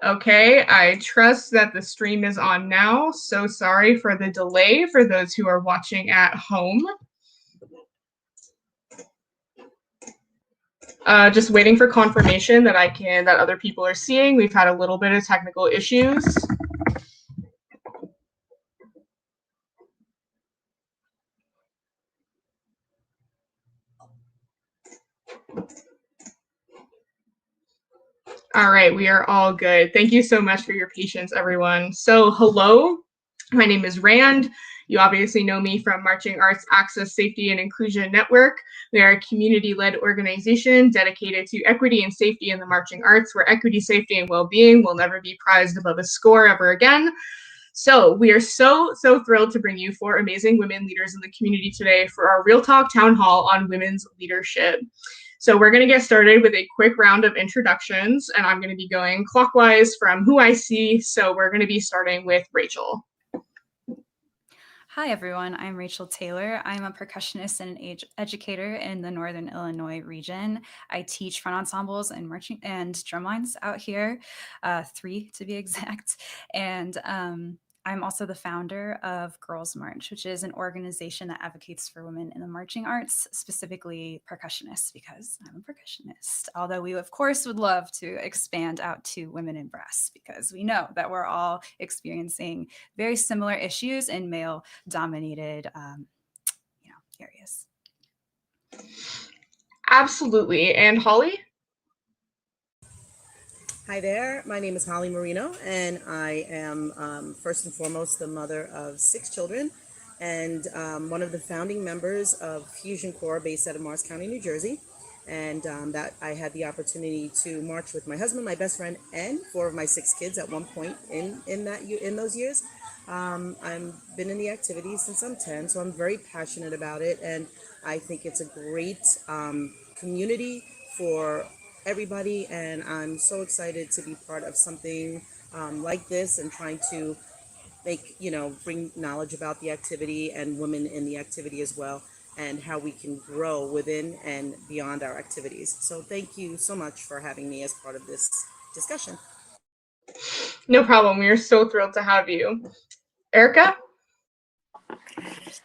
Okay, I trust that the stream is on now. So sorry for the delay for those who are watching at home. Just waiting for confirmation that that other people are seeing. We've had a little bit of technical issues. All right, we are all good. Thank you so much for your patience, everyone. So hello, my name is Rand. You obviously know me from Marching Arts Access, Safety, and Inclusion Network. We are a community-led organization dedicated to equity and safety in the marching arts, where equity, safety, and well-being will never be prized above a score ever again. So we are so thrilled to bring you 4 amazing women leaders in the community today for our Real Talk Town Hall on women's leadership. So we're going to get started with a quick round of introductions, and I'm going to be going clockwise from who I see. So we're going to be starting with Raychel. Hi, everyone. I'm Raychel Taylor. I'm a percussionist and an educator in the Northern Illinois region. I teach front ensembles and marching and drumlines out here, 3 to be exact. And I'm also the founder of Girls March, which is an organization that advocates for women in the marching arts, specifically percussionists, because I'm a percussionist. Although we, of course, would love to expand out to women in brass, because we know that we're all experiencing very similar issues in male-dominated, areas. Absolutely. And Holly? Hi there, my name is Holly Marino, and I am first and foremost the mother of 6 children and one of the founding members of Fusion Corps based out of Morris County, New Jersey. And that I had the opportunity to march with my husband, my best friend, and 4 of my 6 kids at one point in those years. I've been in the activities since I'm 10, so I'm very passionate about it, and I think it's a great community for everybody, and I'm so excited to be part of something like this and trying to bring knowledge about the activity and women in the activity as well, and how we can grow within and beyond our activities. So thank you so much for having me as part of this discussion. No problem. We are so thrilled to have you. Erika?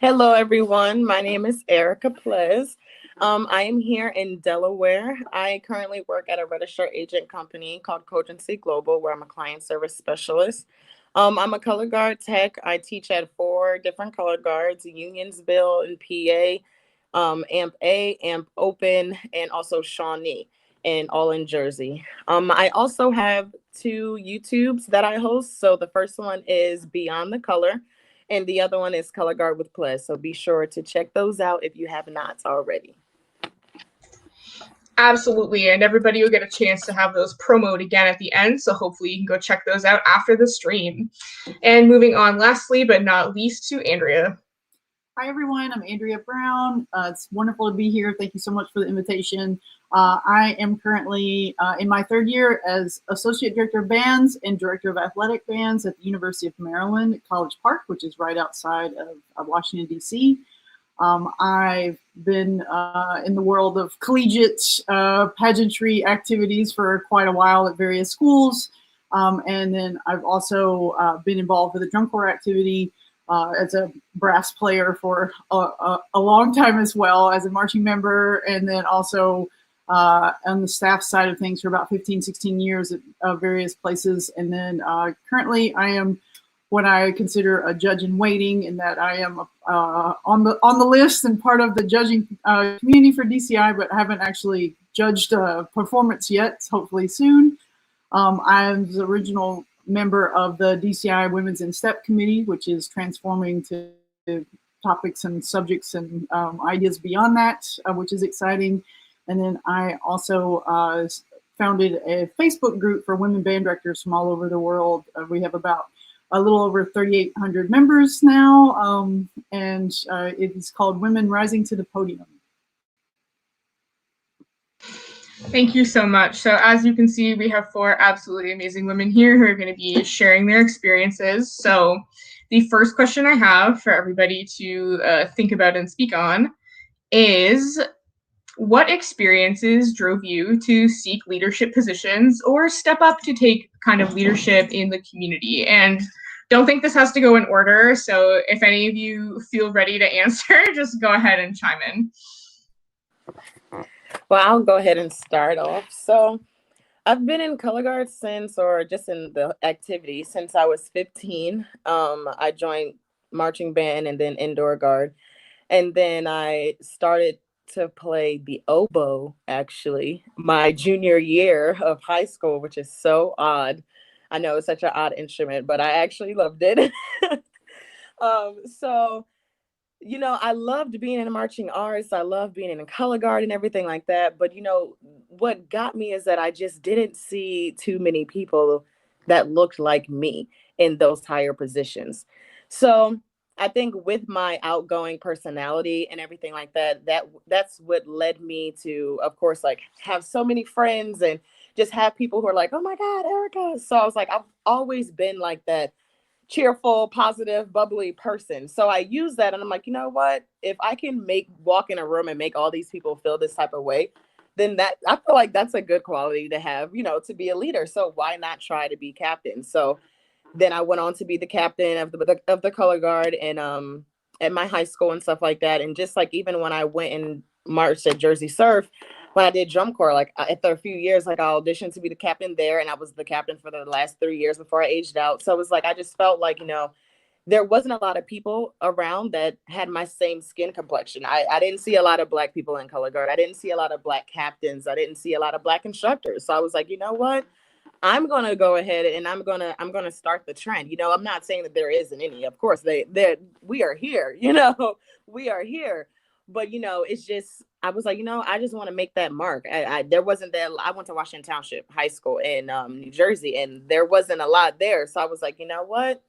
Hello, everyone. My name is Erika Plez. I am here in Delaware. I currently work at a registered agent company called Cogency Global, where I'm a client service specialist. I'm a color guard tech. I teach at 4 different color guards, Unionsville and PA, AMP A, AMP Open, and also Shawnee, and all in Jersey. I also have 2 YouTubes that I host. So the first one is Beyond the Color, and the other one is Color Guard with Plez. So be sure to check those out if you have not already. Absolutely, and everybody will get a chance to have those promoted again at the end, so hopefully you can go check those out after the stream. And moving on, lastly but not least, to Andrea. Hi, everyone. I'm Andrea Brown. It's wonderful to be here. Thank you so much for the invitation. I am currently in my 3rd year as Associate Director of Bands and Director of Athletic Bands at the University of Maryland at College Park, which is right outside of Washington, D.C. I've been in the world of collegiate pageantry activities for quite a while at various schools. And then I've also been involved with the drum corps activity as a brass player for a long time as well, as a marching member, and then also on the staff side of things for about 15, 16 years at various places. And then currently I am what I consider a judge in waiting, in that I am on the list and part of the judging community for DCI, but haven't actually judged a performance yet, hopefully soon. I'm the original member of the DCI Women's in Step Committee, which is transforming to topics and subjects and ideas beyond that, which is exciting. And then I also founded a Facebook group for women band directors from all over the world. We have about a little over 3,800 members now, and it is called Women Rising to the Podium. Thank you so much. So as you can see, we have 4 absolutely amazing women here who are going to be sharing their experiences. So the first question I have for everybody to think about and speak on is, what experiences drove you to seek leadership positions or step up to take kind of leadership in the community? And don't think this has to go in order. So if any of you feel ready to answer, just go ahead and chime in. Well, I'll go ahead and start off. So I've been in color guard since, or just in the activity since I was 15. I joined marching band and then indoor guard. And then I started to play the oboe actually my junior year of high school, which is so odd. I know it's such an odd instrument, but I actually loved it. So I loved being in marching arts. I loved being in color guard and everything like that. But, what got me is that I just didn't see too many people that looked like me in those higher positions. So I think with my outgoing personality and everything like that, that's what led me to, of course, like have so many friends and just have people who are like, oh my God, Erika. So I was like, I've always been like that cheerful, positive, bubbly person. So I use that and I'm like, you know what? If I can walk in a room and make all these people feel this type of way, then I feel like that's a good quality to have, to be a leader. So why not try to be captain? So then I went on to be the captain of the color guard and at my high school and stuff like that. And just like even when I went and marched at Jersey Surf, when I did drum corps, like after a few years, like I auditioned to be the captain there, and I was the captain for the last 3 years before I aged out. So it was like I just felt like there wasn't a lot of people around that had my same skin complexion. I didn't see a lot of Black people in color guard. I didn't see a lot of Black captains. I didn't see a lot of Black instructors. So I was like, you know what? I'm gonna go ahead and I'm gonna start the trend. I'm not saying that there isn't any. Of course, we are here. We are here. But it's just I was like, I just want to make that mark. There wasn't that. I went to Washington Township High School in New Jersey, and there wasn't a lot there. So I was like, you know what?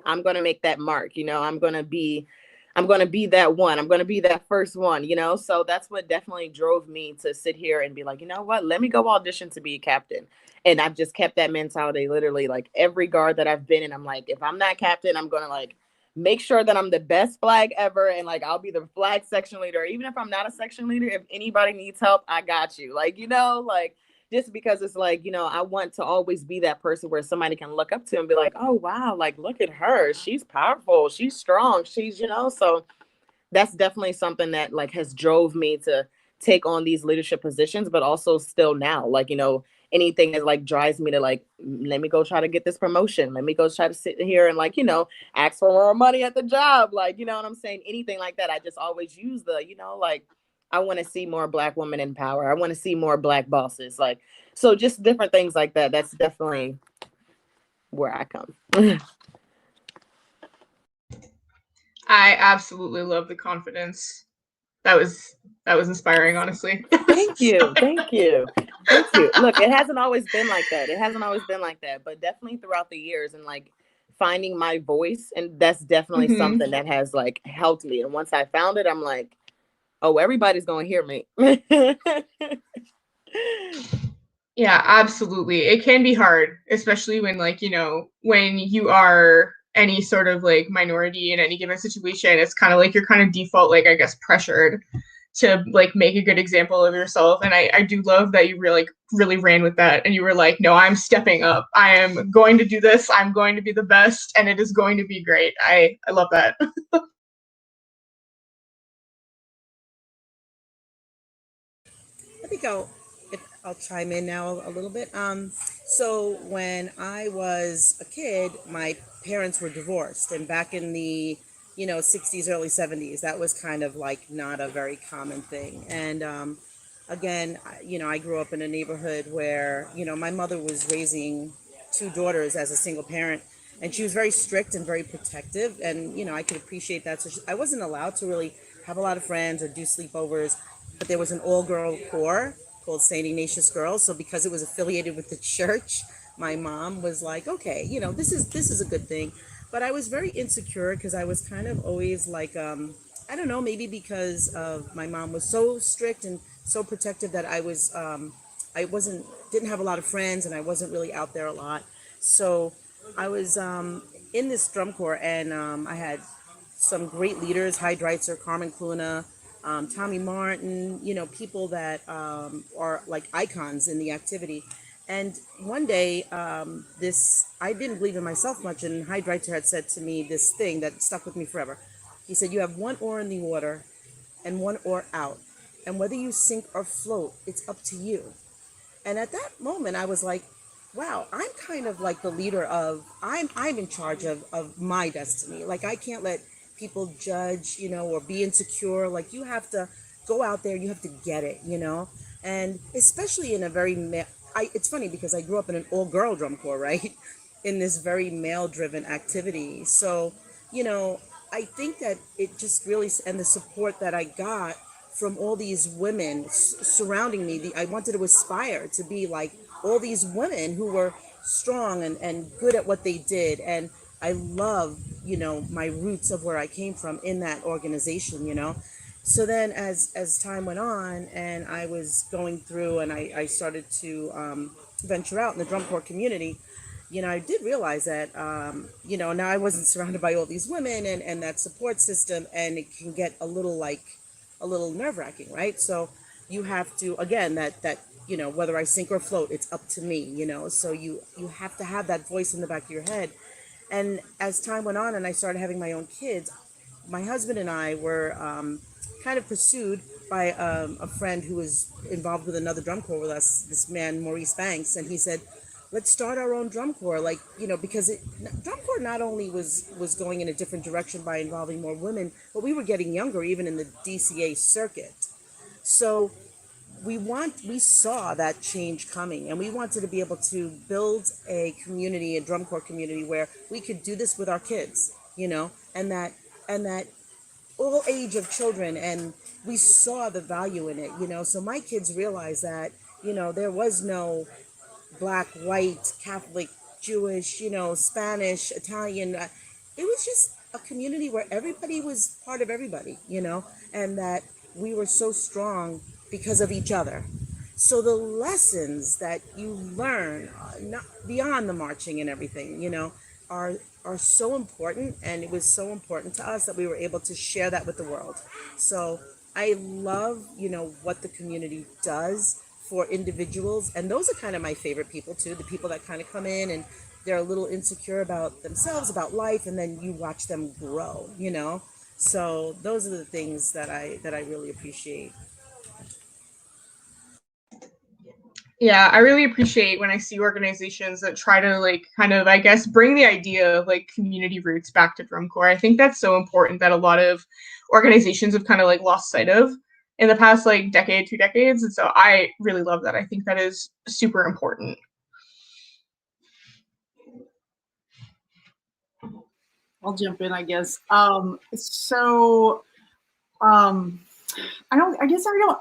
I'm gonna make that mark. I'm gonna be that one. I'm gonna be that first one. So that's what definitely drove me to sit here and be like, you know what? Let me go audition to be a captain. And I've just kept that mentality literally like every guard that I've been in. I'm like, if I'm not captain, I'm gonna like make sure that I'm the best flag ever, and like I'll be the flag section leader. Even if I'm not a section leader, if anybody needs help, I got you. Like just because it's like, I want to always be that person where somebody can look up to and be like, oh wow, like look at her, she's powerful, she's strong, she's so that's definitely something that like has drove me to take on these leadership positions, but also still now, like, anything that like drives me to like, let me go try to get this promotion. Let me go try to sit here and like, ask for more money at the job. Like, you know what I'm saying? Anything like that. I just always use like, I want to see more Black women in power. I want to see more Black bosses. Like, so just different things like that. That's definitely where I come. I absolutely love the confidence. That was inspiring, honestly. Thank you. Thank you. Thank you. Look, it hasn't always been like that. But definitely throughout the years and like finding my voice. And that's definitely something that has like helped me. And once I found it, I'm like, oh, everybody's going to hear me. Yeah, absolutely. It can be hard, especially when like, when you are any sort of like minority in any given situation. It's kind of like you're kind of default, like, I guess, pressured to like make a good example of yourself. And I do love that you really ran with that. And you were like, no, I'm stepping up. I am going to do this. I'm going to be the best. And it is going to be great. I love that. I think I'll chime in now a little bit. So when I was a kid, my parents were divorced, and back in the 60s, early 70s, that was kind of like not a very common thing. And again, I grew up in a neighborhood where my mother was raising two daughters as a single parent, and she was very strict and very protective, and I could appreciate that. So I wasn't allowed to really have a lot of friends or do sleepovers, but there was an all-girl corps called St. Ignatius Girls. So because it was affiliated with the church, my mom was like, okay, this is a good thing. But I was very insecure because I was kind of always like, I don't know, maybe because of my mom was so strict and so protective that I didn't have a lot of friends, and I wasn't really out there a lot. So I was in this drum corps, and I had some great leaders, Hyde Reitzer, Carmen Cluna, Tommy Martin, people that are like icons in the activity. And one day, I didn't believe in myself much, and Hyde Reitzer had said to me this thing that stuck with me forever. He said, "You have one oar in the water and one oar out. And whether you sink or float, it's up to you." And at that moment, I was like, wow, I'm kind of like the leader I'm in charge of my destiny. Like, I can't let people judge, or be insecure. Like, you have to go out there, you have to get it. And especially in a very, it's funny because I grew up in an all-girl drum corps, right? In this very male-driven activity. So, I think that it just really, and the support that I got from all these women surrounding me, I wanted to aspire to be like all these women who were strong and good at what they did. And I love, my roots of where I came from in that organization. So then as time went on and I was going through and I started to venture out in the drum corps community, I did realize that, now I wasn't surrounded by all these women and that support system, and it can get a little nerve-wracking, right? So you have to, again, that whether I sink or float, it's up to me, so you have to have that voice in the back of your head. And as time went on and I started having my own kids, my husband and I were kind of pursued by a friend who was involved with another drum corps with us, this man, Maurice Banks, and he said, let's start our own drum corps, because drum corps not only was going in a different direction by involving more women, but we were getting younger, even in the DCA circuit. So we saw that change coming, and we wanted to be able to build a community, a drum corps community, where we could do this with our kids, and that all age of children, and we saw the value in it, so my kids realized that, there was no Black, white, Catholic, Jewish, Spanish, Italian. It was just a community where everybody was part of everybody, and that we were so strong because of each other. So the lessons that you learn, not beyond the marching and everything, are so important. And it was so important to us that we were able to share that with the world. So I love, what the community does for individuals, and those are kind of my favorite people too, the people that kind of come in and they're a little insecure about themselves, about life, and then you watch them grow, so those are the things that I really appreciate. Yeah, I really appreciate when I see organizations that try to kind of, I guess, bring the idea of community roots back to drum corps. I think that's so important that a lot of organizations have kind of lost sight of in the past decade, 2 decades. And so I really love that. I think that is super important. I'll jump in, I guess. I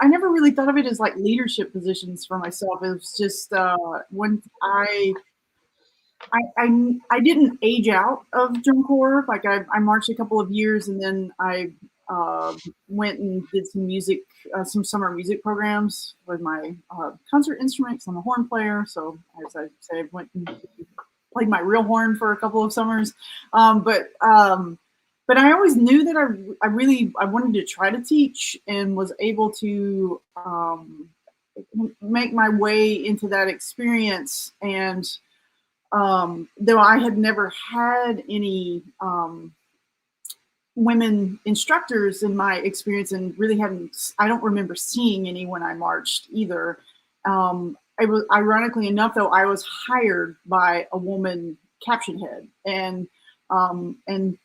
never really thought of it as leadership positions for myself. It was just when I didn't age out of drum corps. I marched a couple of years, and then I went and did some music, some summer music programs with my concert instruments. I'm a horn player, so as I say, I went and played my real horn for a couple of summers. But I always knew that I wanted to try to teach, and was able to make my way into that experience. And though I had never had any women instructors in my experience, and really I don't remember seeing any when I marched either. It was, ironically enough, though, I was hired by a woman caption head, and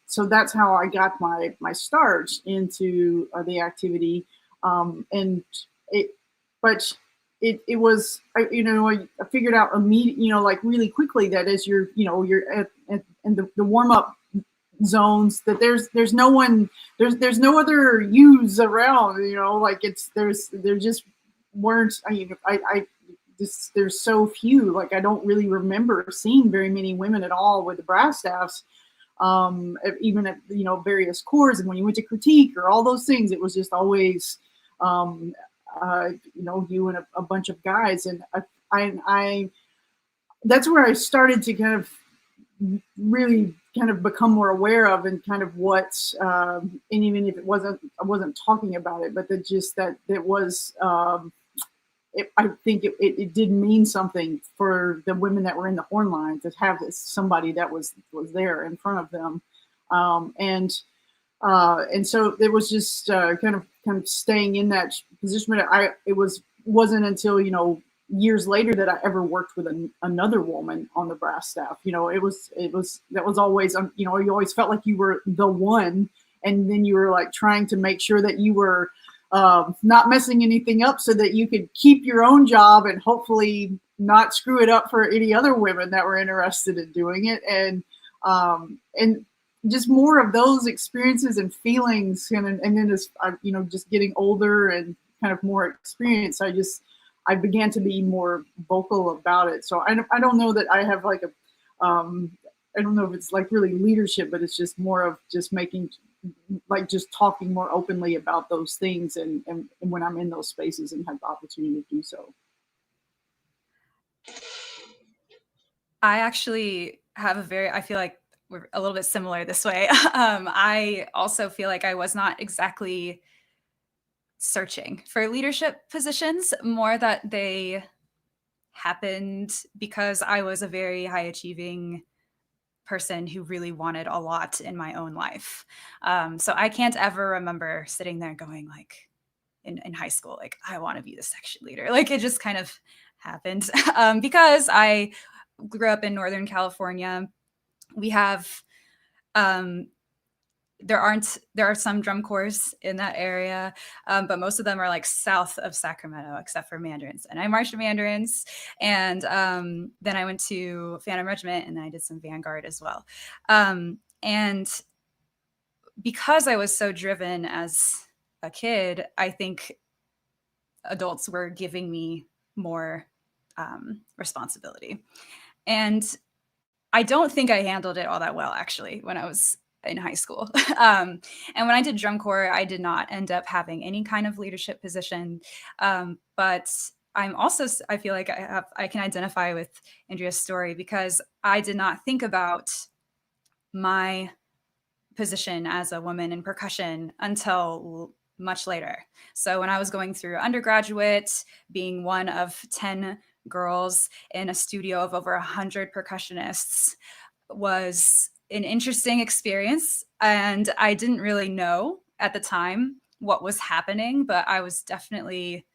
so that's how I got my start into the activity. It was, I figured out immediately, really quickly, that as you're in the warm up zones, that there's no one, there's no other youths around, there just weren't. There's so few. I don't really remember seeing very many women at all with the brass staffs, even at various corps. And when you went to critique or all those things, it was just always you and a bunch of guys. And I that's where I started to kind of really kind of become more aware of, and kind of what, and even if I wasn't talking about it, but that it was, I think it did mean something for the women that were in the horn line to have somebody that was there in front of them, and so it was just kind of staying in that position. But it wasn't until years later that I ever worked with another woman on the brass staff. That was always, you always felt like you were the one, and then you were like trying to make sure that you were not messing anything up so that you could keep your own job and hopefully not screw it up for any other women that were interested in doing it. And just more of those experiences and feelings. And then as just getting older and kind of more experienced, I began to be more vocal about it. So I don't know that I have like I don't know if it's like really leadership, but it's just more of just just talking more openly about those things, and when I'm in those spaces and have the opportunity to do so. I actually have I feel like we're a little bit similar this way. I also feel like I was not exactly searching for leadership positions, more that they happened because I was a very high achieving person who really wanted a lot in my own life. So I can't ever remember sitting there going like in high school, like, I want to be the section leader. Like, it just kind of happened because I grew up in Northern California. We have, there are some drum corps in that area, but most of them are like south of Sacramento, except for Mandarins. And I marched to Mandarins, and then I went to Phantom Regiment, and then I did some Vanguard as well. And because I was so driven as a kid, I think adults were giving me more responsibility. And I don't think I handled it all that well, actually, when I was in high school. And when I did drum corps, I did not end up having any kind of leadership position. But I feel like I can identify with Andrea's story, because I did not think about my position as a woman in percussion until much later. So when I was going through undergraduate, being one of 10 girls in a studio of over 100 percussionists was an interesting experience. And I didn't really know at the time what was happening, but I was definitely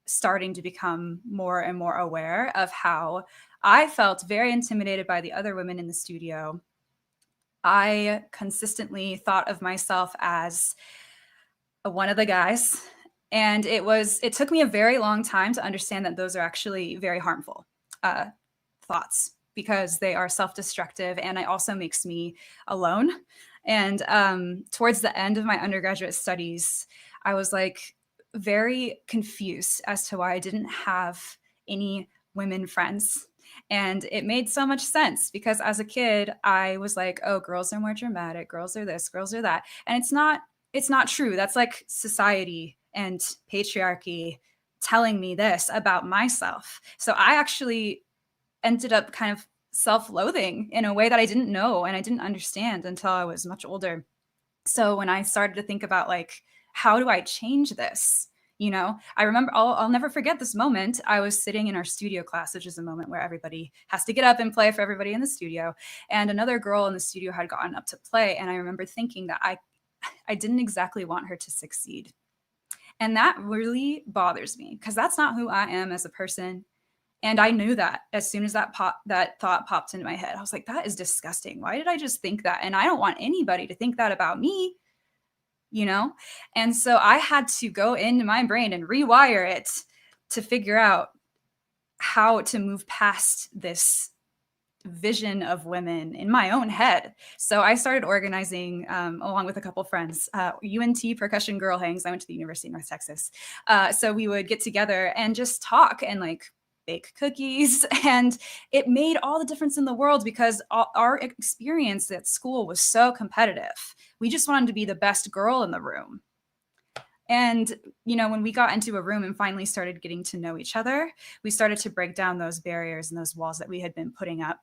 starting to become more and more aware of how I felt very intimidated by the other women in the studio. I consistently thought of myself as one of the guys. And it took me a very long time to understand that those are actually very harmful thoughts, because they are self-destructive, and it also makes me alone. And towards the end of my undergraduate studies, I was like very confused as to why I didn't have any women friends. And it made so much sense, because as a kid, I was like, oh, girls are more dramatic, girls are this, girls are that. And it's not true. That's like society and patriarchy telling me this about myself. So I actually ended up kind of self-loathing in a way that I didn't know and I didn't understand until I was much older. So when I started to think about like, how do I change this? I remember, I'll never forget this moment. I was sitting in our studio class, which is a moment where everybody has to get up and play for everybody in the studio. And another girl in the studio had gotten up to play. And I remember thinking that I didn't exactly want her to succeed. And that really bothers me, because that's not who I am as a person. And I knew that as soon as that thought popped into my head. I was like, that is disgusting. Why did I just think that? And I don't want anybody to think that about me, And so I had to go into my brain and rewire it to figure out how to move past this vision of women in my own head. So I started organizing, along with a couple friends, UNT Percussion Girl Hangs. I went to the University of North Texas. So we would get together and just talk and like bake cookies. And it made all the difference in the world, because our experience at school was so competitive. We just wanted to be the best girl in the room. And, when we got into a room and finally started getting to know each other, we started to break down those barriers and those walls that we had been putting up.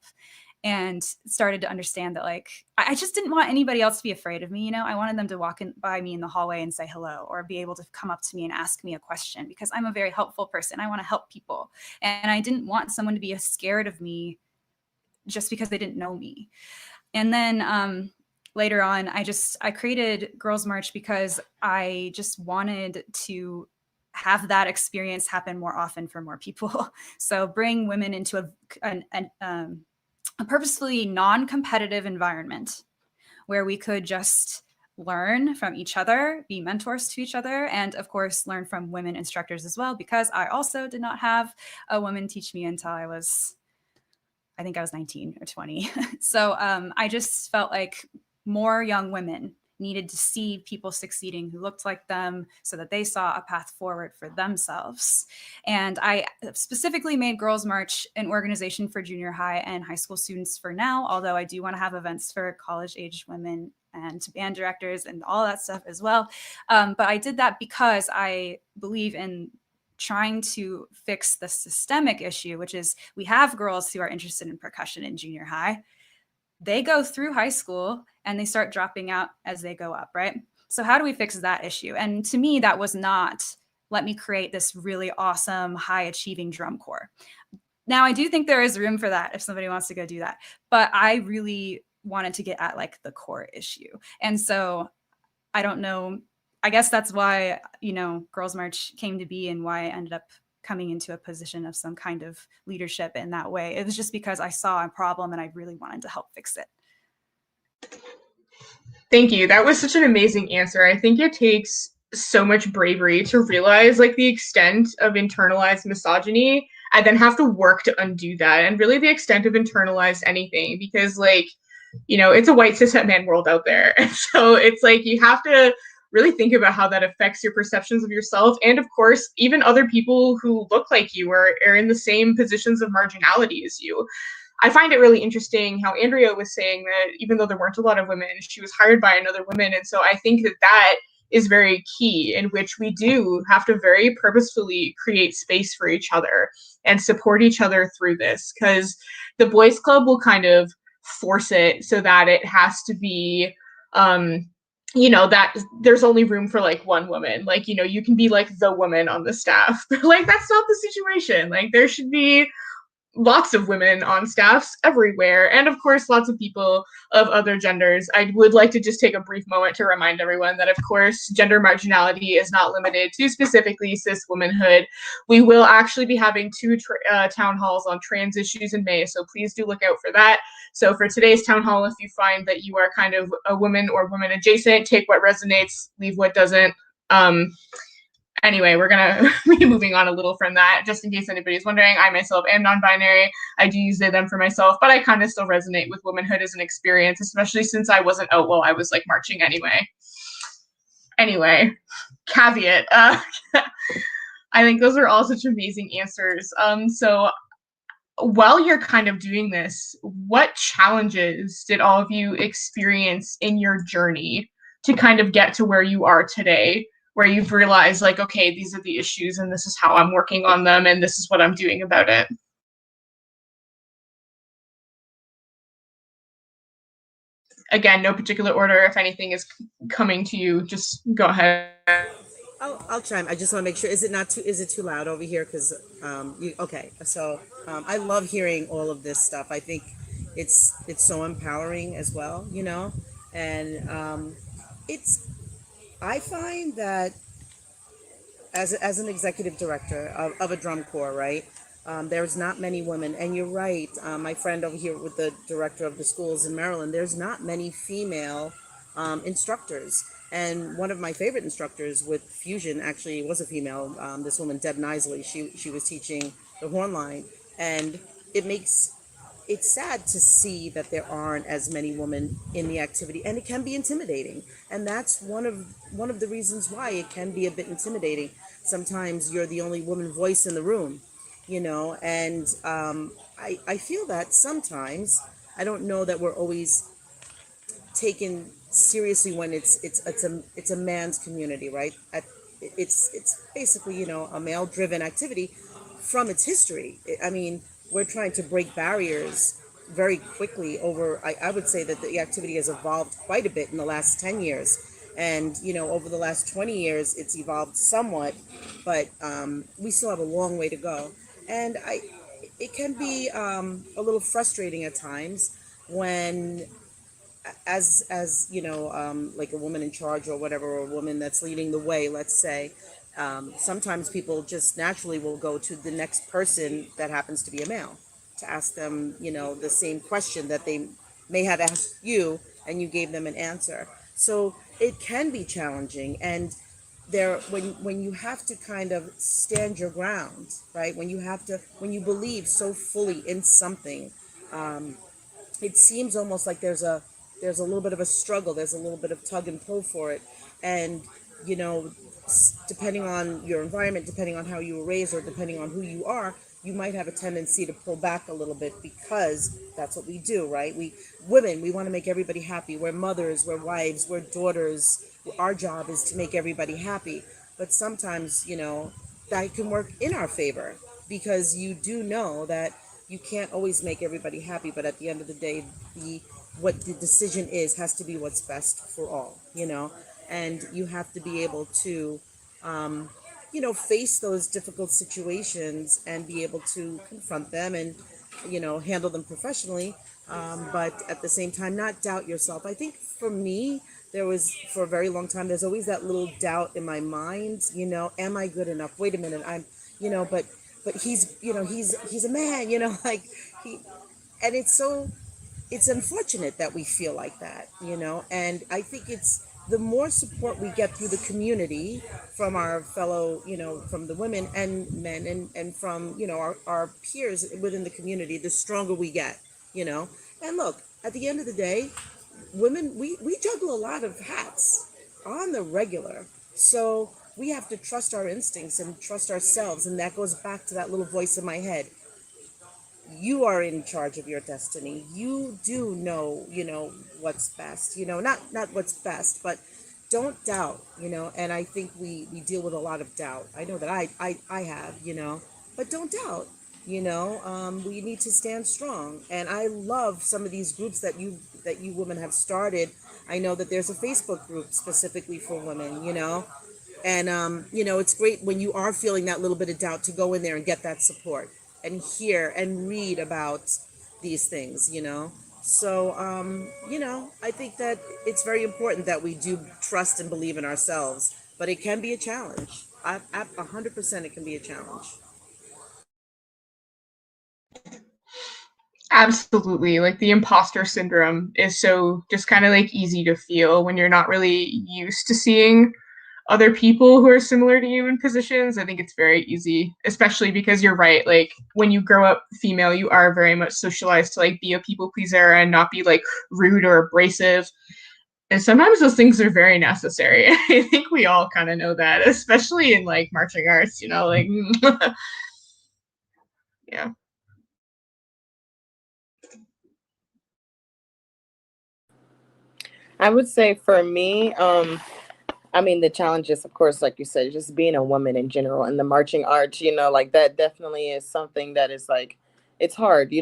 and started to understand that like I just didn't want anybody else to be afraid of me. You know, I wanted them to walk in by me in the hallway and say hello, or be able to come up to me and ask me a question, because I'm a very helpful person. I want to help people, and I didn't want someone to be scared of me just because they didn't know me. And then later on, I created Girls March because I just wanted to have that experience happen more often for more people. So bring women into a purposefully non-competitive environment where we could just learn from each other, be mentors to each other, and of course, learn from women instructors as well, because I also did not have a woman teach me until I think I was 19 or 20. So I just felt like more young women needed to see people succeeding who looked like them so that they saw a path forward for themselves. And I specifically made Girls March an organization for junior high and high school students for now, although I do want to have events for college-aged women and band directors and all that stuff as well. But I did that because I believe in trying to fix the systemic issue, which is we have girls who are interested in percussion in junior high. They go through high school and they start dropping out as they go up, right? So how do we fix that issue? And to me, that was not, let me create this really awesome, high achieving drum corps. Now, I do think there is room for that if somebody wants to go do that. But I really wanted to get at like the core issue. And so I don't know, I guess that's why, you know, Girls March came to be and why I ended up coming into a position of some kind of leadership in that way. It was just because I saw a problem and I really wanted to help fix it. Thank you. That was such an amazing answer. I think it takes so much bravery to realize like the extent of internalized misogyny and then have to work to undo that, and really the extent of internalized anything, because like, you know, it's a white cishet man world out there. And so it's like you have to really think about how that affects your perceptions of yourself, and of course, even other people who look like you or are in the same positions of marginality as you. I find it really interesting how Andrea was saying that even though there weren't a lot of women, she was hired by another woman. And so I think that that is very key, in which we do have to very purposefully create space for each other and support each other through this, because the boys club will kind of force it so that it has to be you know, that there's only room for like one woman. Like, you know, you can be like the woman on the staff, but like that's not the situation. Like there should be lots of women on staffs everywhere, and of course lots of people of other genders. I would like to just take a brief moment to remind everyone that of course gender marginality is not limited to specifically cis womanhood. We will actually be having two town halls on trans issues in May, so please do look out for that. So for today's town hall, if you find that you are kind of a woman or woman adjacent, take what resonates, leave what doesn't. Anyway, we're going to be moving on a little from that. Just in case anybody's wondering, I myself am non-binary. I do use they, them for myself, but I kind of still resonate with womanhood as an experience, especially since I wasn't out while I was like marching anyway. Anyway, caveat. I think those are all such amazing answers. So while you're kind of doing this, what challenges did all of you experience in your journey to kind of get to where you are today, where you've realized like, okay, these are the issues and this is how I'm working on them and this is what I'm doing about it? Again, no particular order. If anything is coming to you, just go ahead. I'll chime. I just want to make sure. Is it too loud over here? Because okay. So I love hearing all of this stuff. I think it's so empowering as well. You know, and I find that as an executive director of a drum corps, right? There's not many women, and you're right. My friend over here with the director of the schools in Maryland, there's not many female instructors. And one of my favorite instructors with Fusion actually was a female. This woman, Deb Nisley, she was teaching the horn line, and it's sad to see that there aren't as many women in the activity, and it can be intimidating. And that's one of the reasons why it can be a bit intimidating. Sometimes you're the only woman voice in the room, you know, and I feel that sometimes, I don't know that we're always taken seriously when it's a man's community, right? It's basically, you know, a male driven activity from its history. I mean, we're trying to break barriers very quickly over, I would say that the activity has evolved quite a bit in the last 10 years. And, over the last 20 years, it's evolved somewhat, but we still have a long way to go. And it can be a little frustrating at times when, as like a woman in charge or whatever, or a woman that's leading the way, let's say, sometimes people just naturally will go to the next person that happens to be a male to ask them, the same question that they may have asked you, and you gave them an answer. So it can be challenging, and when you have to kind of stand your ground, right? When you believe so fully in something, it seems almost like there's a little bit of a struggle, there's a little bit of tug and pull for it. And depending on your environment, depending on how you were raised, or depending on who you are, you might have a tendency to pull back a little bit, because that's what we do, right? Women, we want to make everybody happy. We're mothers, we're wives, we're daughters. Our job is to make everybody happy. But sometimes, that can work in our favor, because you do know that you can't always make everybody happy, but at the end of the day, what the decision has to be what's best for all, and you have to be able to, face those difficult situations and be able to confront them and, handle them professionally, but at the same time, not doubt yourself. I think for me, for a very long time, there's always that little doubt in my mind, am I good enough? Wait a minute, but he's a man, like and it's unfortunate that we feel like that, and I think it's the more support we get through the community from our fellow, from the women and men, and from, our peers within the community, the stronger we get, and look, at the end of the day, women, we juggle a lot of hats on the regular. So we have to trust our instincts and trust ourselves. And that goes back to that little voice in my head. You are in charge of your destiny. You do know, what's best, not what's best, but don't doubt, and I think we deal with a lot of doubt. I know that I have, but don't doubt, we need to stand strong. And I love some of these groups that you women have started. I know that there's a Facebook group specifically for women, and, it's great when you are feeling that little bit of doubt to go in there and get that support and hear and read about these things, So, I think that it's very important that we do trust and believe in ourselves, but it can be a challenge. 100% it can be a challenge. Absolutely. Like the imposter syndrome is so just kind of like easy to feel when you're not really used to seeing other people who are similar to you in positions. I think it's very easy, especially because you're right. Like when you grow up female, you are very much socialized to like be a people pleaser and not be like rude or abrasive. And sometimes those things are very necessary. I think we all kind of know that, especially in like marching arts, like, yeah. I would say for me, I mean, the challenges, of course, like you said, just being a woman in general and the marching arts, like that definitely is something that is like, it's hard,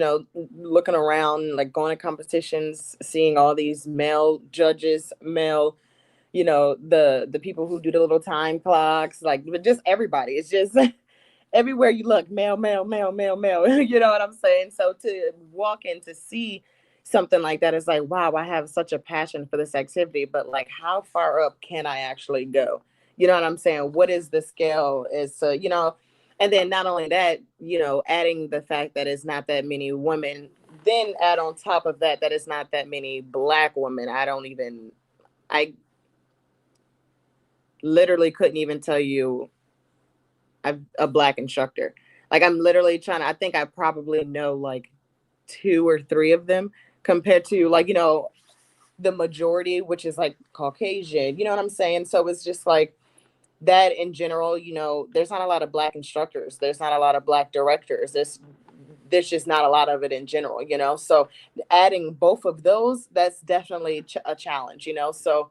looking around, like going to competitions, seeing all these male judges, male, the people who do the little time clocks, like, but just everybody. It's just everywhere you look, male, male, male, male, male. You know what I'm saying? So to walk in to see something like that is like, wow, I have such a passion for this activity, but like, how far up can I actually go? You know what I'm saying? What is the scale? And then not only that, adding the fact that it's not that many women, then add on top of that it's not that many Black women. I literally couldn't even tell you a Black instructor. Like I'm literally I think I probably know like 2 or 3 of them, compared to like, the majority, which is like Caucasian, you know what I'm saying? So it's just like that in general, there's not a lot of Black instructors. There's not a lot of Black directors. There's just not a lot of it in general, So adding both of those, that's definitely a challenge, So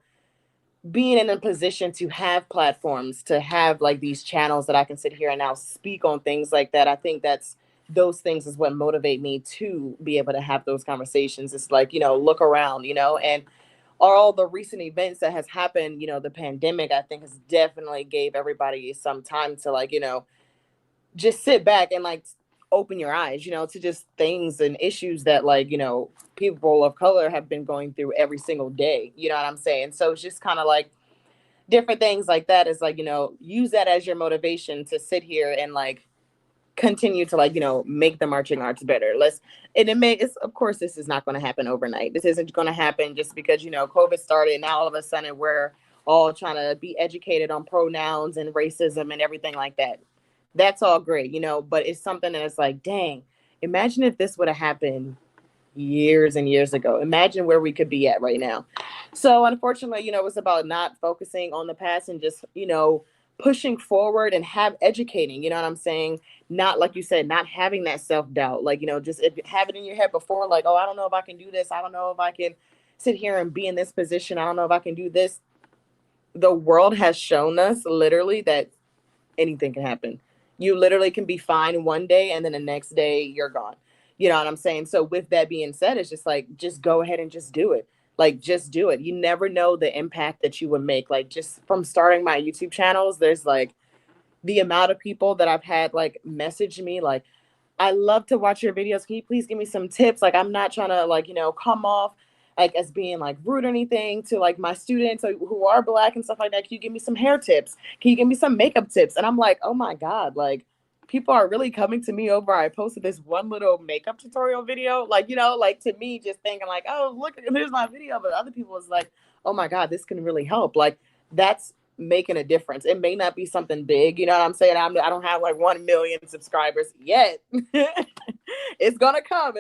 being in a position to have platforms, to have like these channels that I can sit here and now speak on things like that, I think that's those things is what motivate me to be able to have those conversations. It's like, look around, and all the recent events that has happened, the pandemic, I think has definitely gave everybody some time to like, just sit back and like open your eyes, to just things and issues that like, people of color have been going through every single day. You know what I'm saying? So it's just kind of like different things like that is like, use that as your motivation to sit here and like continue to like, make the marching arts better. It's of course this is not going to happen overnight. This isn't going to happen just because, COVID started and now all of a sudden we're all trying to be educated on pronouns and racism and everything like that. That's all great, but it's something that it's like, dang, imagine if this would have happened years and years ago. Imagine where we could be at right now. So unfortunately, it's about not focusing on the past and just, pushing forward and educating, you know what I'm saying? Not like you said, not having that self-doubt, like, just have it in your head before, like, oh, I don't know if I can do this. I don't know if I can sit here and be in this position. I don't know if I can do this. The world has shown us literally that anything can happen. You literally can be fine one day and then the next day you're gone. You know what I'm saying? So with that being said, it's just like, just go ahead and just do it. Like, just do it. You never know the impact that you would make. Like, just from starting my YouTube channels, there's like the amount of people that I've had like message me like, I love to watch your videos. Can you please give me some tips? Like, I'm not trying to like, come off like as being like rude or anything to like my students who are Black and stuff like that. Can you give me some hair tips? Can you give me some makeup tips? And I'm like, oh my God, like people are really coming to me over. I posted this one little makeup tutorial video, like, like to me just thinking like, oh, look, here's my video. But other people is like, oh my God, this can really help. Like that's making a difference. It may not be something big, you know what I'm saying? I don't have like 1 million subscribers yet. It's gonna come.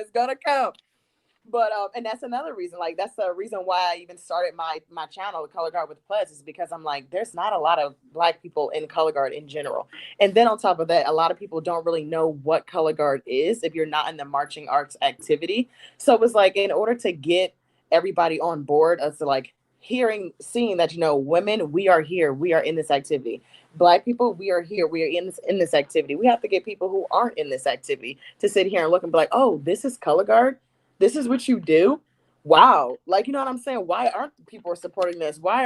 But and that's another reason. Like that's the reason why I even started my channel, Color Guard with Plez, is because I'm like, there's not a lot of Black people in color guard in general. And then on top of that, a lot of people don't really know what color guard is if you're not in the marching arts activity. So it was like, in order to get everybody on board as to like seeing that, women, we are here, we are in this activity. Black people, we are here, we are in this activity. We have to get people who aren't in this activity to sit here and look and be like, oh, this is color guard. This is what you do. Wow. Like, you know what I'm saying? Why aren't people supporting this? Why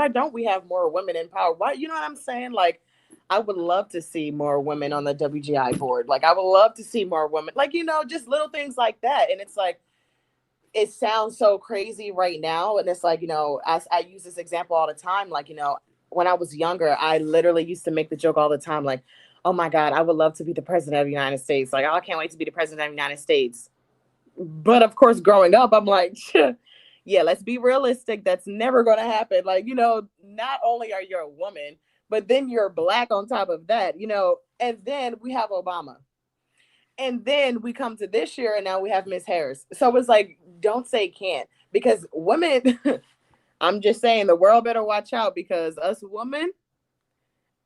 don't we have more women in power? Why, you know what I'm saying? Like, I would love to see more women on the WGI board. Like, I would love to see more women, like, just little things like that. And it's like, it sounds so crazy right now. And it's like, I use this example all the time. Like, when I was younger, I literally used to make the joke all the time. Like, oh my God, I would love to be the president of the United States. Like, oh, I can't wait to be the president of the United States. But of course, growing up, I'm like, yeah, let's be realistic. That's never going to happen. Like, not only are you a woman, but then you're Black on top of that, and then we have Obama. And then we come to this year and now we have Miss Harris. So it's like, don't say can't, because women, I'm just saying the world better watch out, because us women,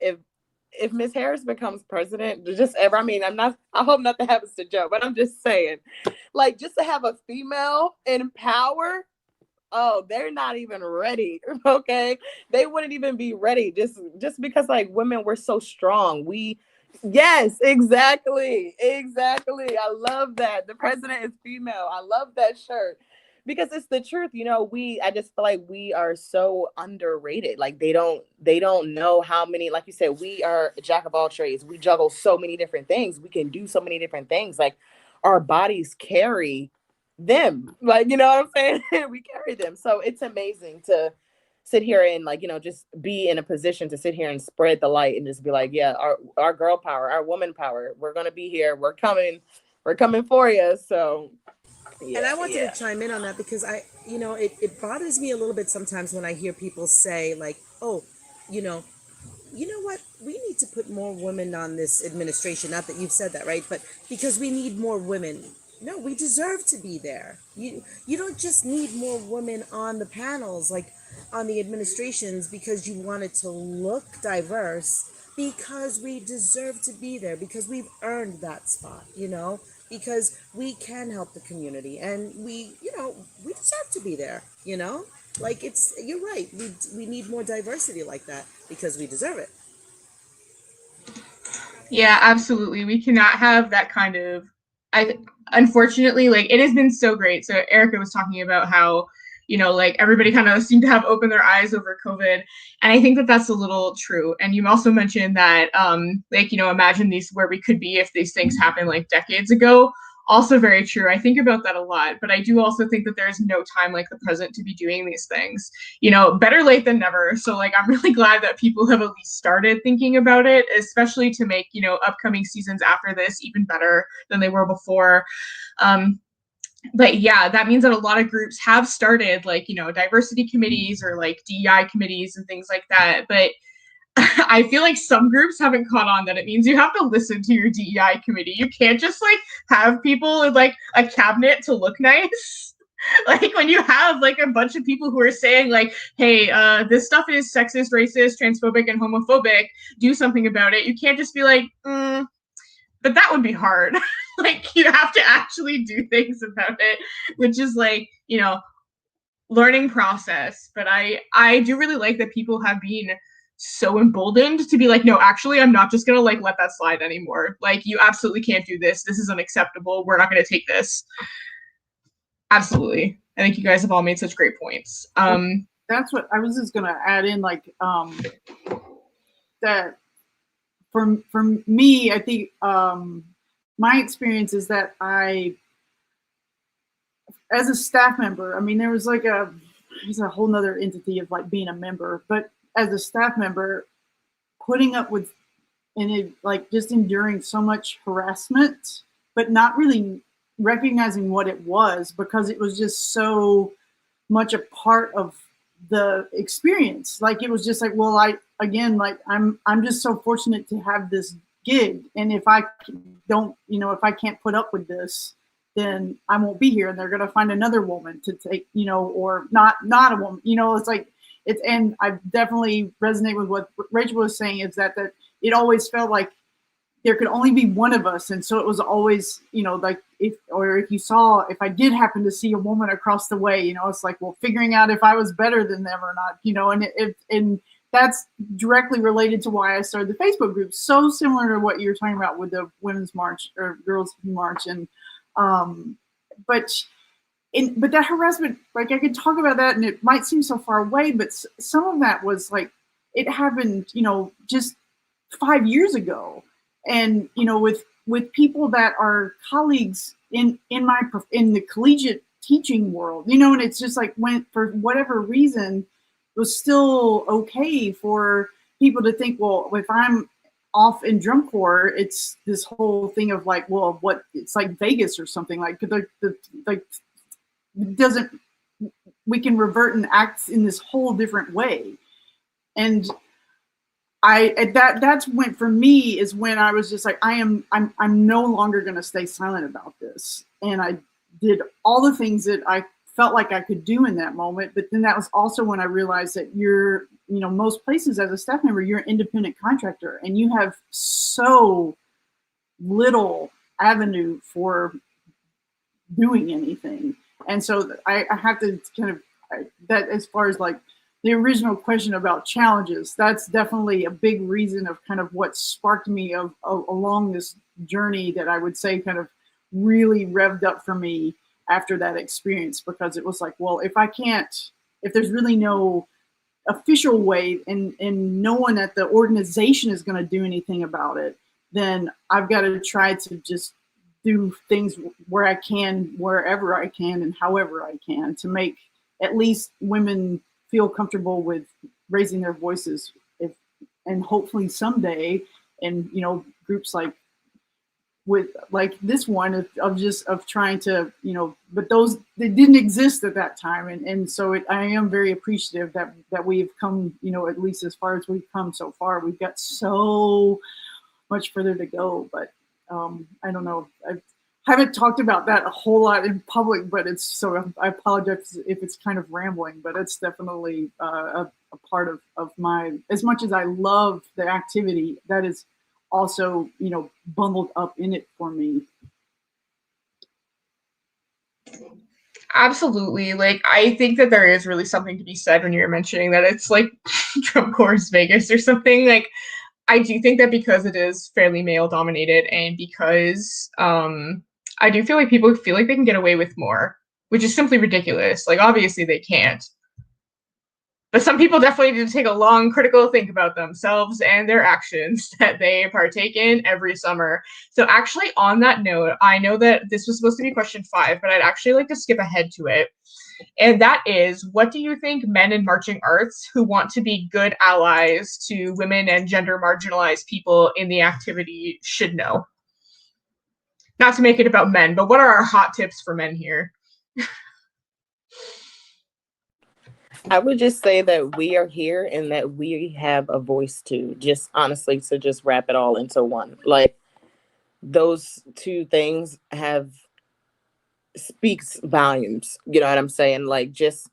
if Miss Harris becomes president, I hope nothing happens to Joe, but I'm just saying, like, just to have a female in power, oh, they're not even ready. Okay. They wouldn't even be ready just because like women, we're so strong. Yes, exactly. I love that. The president is female. I love that shirt. Because it's the truth, I just feel like we are so underrated. Like they don't know how many, like you said, we are a jack of all trades. We juggle so many different things. We can do so many different things. Like our bodies carry them. Like, you know what I'm saying? We carry them. So it's amazing to sit here and like, just be in a position to sit here and spread the light and just be like, yeah, our girl power, our woman power, we're going to be here. We're coming for you. So yeah, and I wanted to chime in on that because it bothers me a little bit sometimes when I hear people say like, oh, you know what, we need to put more women on this administration. Not that you've said that, right? But because we need more women. No, we deserve to be there. You don't just need more women on the panels, like on the administrations, because you want it to look diverse, because we deserve to be there, because we've earned that spot, because we can help the community and we deserve to be there, like you're right. We need more diversity like that because we deserve it. Yeah, absolutely. We cannot have that kind of, unfortunately, like, it has been so great. So Erika was talking about how, like, everybody kind of seemed to have opened their eyes over COVID. And I think that that's a little true. And you also mentioned that, like, imagine these where we could be if these things happened like decades ago. Also very true. I think about that a lot, but I do also think that there is no time like the present to be doing these things. Better late than never. So like, I'm really glad that people have at least started thinking about it, especially to make, upcoming seasons after this even better than they were before. But yeah, that means that a lot of groups have started like, diversity committees or like DEI committees and things like that. But I feel like some groups haven't caught on that it means you have to listen to your DEI committee. You can't just like have people in like a cabinet to look nice. Like when you have like a bunch of people who are saying like, hey, this stuff is sexist, racist, transphobic, and homophobic, do something about it. You can't just be like, but that would be hard. Like you have to actually do things about it, which is like, learning process. But I do really like that people have been so emboldened to be like, no, actually, I'm not just gonna like let that slide anymore. Like you absolutely can't do this. This is unacceptable. We're not gonna take this. Absolutely. I think you guys have all made such great points. That's what I was just gonna add in, like that for me, I think my experience is that as a staff member, I mean, there's a whole nother entity of like being a member, but as a staff member, putting up with like just enduring so much harassment, but not really recognizing what it was because it was just so much a part of the experience. Like it was just like, well, I'm just so fortunate to have this gig, and if I don't, if I can't put up with this, then I won't be here, and they're gonna find another woman to take, or not a woman. It's like and I definitely resonate with what Rachel was saying, is that it always felt like there could only be one of us, and so it was always, like if I did happen to see a woman across the way, it's like, well, figuring out if I was better than them or not, and that's directly related to why I started the Facebook group. So similar to what you're talking about with the Women's March or Girls March, and but that harassment, like I could talk about that, and it might seem so far away, but some of that was like it happened, just 5 years ago, and with people that are colleagues in the collegiate teaching world, and it's just like for whatever reason it was still okay for people to think, well, if I'm off in drum corps, it's this whole thing of like, well, what, it's like Vegas or something, like we can revert and act in this whole different way. And that's when, for me, is when I was just like, I'm no longer going to stay silent about this. And I did all the things that I felt like I could do in that moment. But then that was also when I realized that most places as a staff member, you're an independent contractor and you have so little avenue for doing anything. And so I have to kind of, that as far as like the original question about challenges, that's definitely a big reason of kind of what sparked me along this journey that I would say kind of really revved up for me after that experience, because it was like, well, if there's really no official way and no one at the organization is going to do anything about it, then I've got to try to just do things where I can, wherever I can, and however I can, to make at least women feel comfortable with raising their voices, and hopefully someday, and groups like with like this one of trying to, but they didn't exist at that time, and so I am very appreciative that we've come, at least as far as we've come so far. We've got so much further to go, but I don't know. I haven't talked about that a whole lot in public, but I apologize if it's kind of rambling, but it's definitely a part of my, as much as I love the activity, that is also, bundled up in it for me. Absolutely. Like, I think that there is really something to be said when you're mentioning that it's like Trump Corps Vegas or something. Like, I do think that because it is fairly male dominated, and because I do feel like people feel like they can get away with more, which is simply ridiculous. Like, obviously they can't. But some people definitely need to take a long critical think about themselves and their actions that they partake in every summer. So actually, on that note, I know that this was supposed to be question 5, but I'd actually like to skip ahead to it. And that is, what do you think men in marching arts who want to be good allies to women and gender marginalized people in the activity should know? Not to make it about men, but what are our hot tips for men here? I would just say that we are here and that we have a voice too. Just honestly, to just wrap it all into one. Like, those two things speaks volumes. You know what I'm saying? Like, just,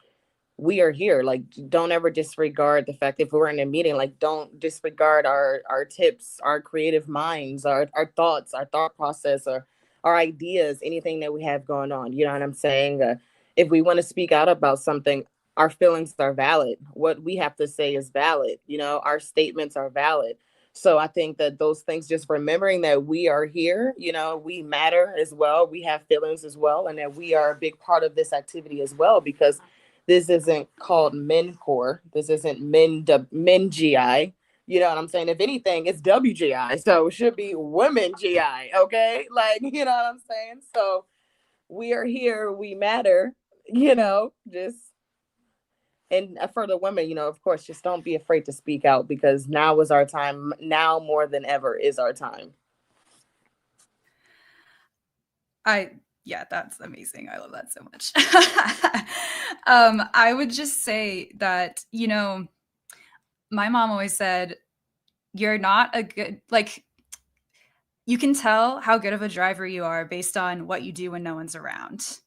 we are here. Like, don't ever disregard the fact, if we're in a meeting, like, don't disregard our tips, our creative minds, our thoughts, our thought process, or our ideas, anything that we have going on. You know what I'm saying? If we want to speak out about something, our feelings are valid. What we have to say is valid. You know, our statements are valid. So I think that those things, just remembering that we are here, you know, we matter as well. We have feelings as well, and that we are a big part of this activity as well, because this isn't called men core. This isn't men GI. You know what I'm saying? If anything, it's WGI. So it should be women GI. Okay. Like, you know what I'm saying? So we are here. We matter, you know, just, and for the women, you know, of course, just don't be afraid to speak out, because now is our time. Now more than ever is our time. Yeah, that's amazing. I love that so much. I would just say that, you know, my mom always said, you're not a good, like, you can tell how good of a driver you are based on what you do when no one's around.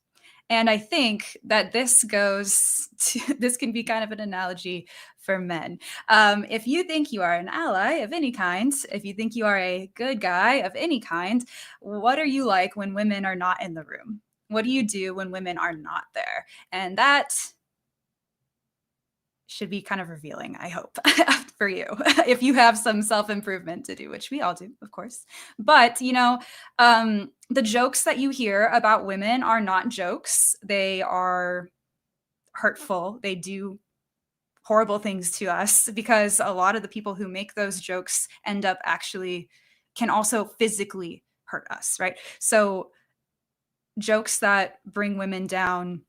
And I think that this can be kind of an analogy for men. If you think you are an ally of any kind, if you think you are a good guy of any kind, what are you like when women are not in the room? What do you do when women are not there? And that should be kind of revealing, I hope, for you, if you have some self-improvement to do, which we all do, of course. But, you know, the jokes that you hear about women are not jokes. They are hurtful. They do horrible things to us, because a lot of the people who make those jokes end up actually can also physically hurt us, right? So jokes that bring women down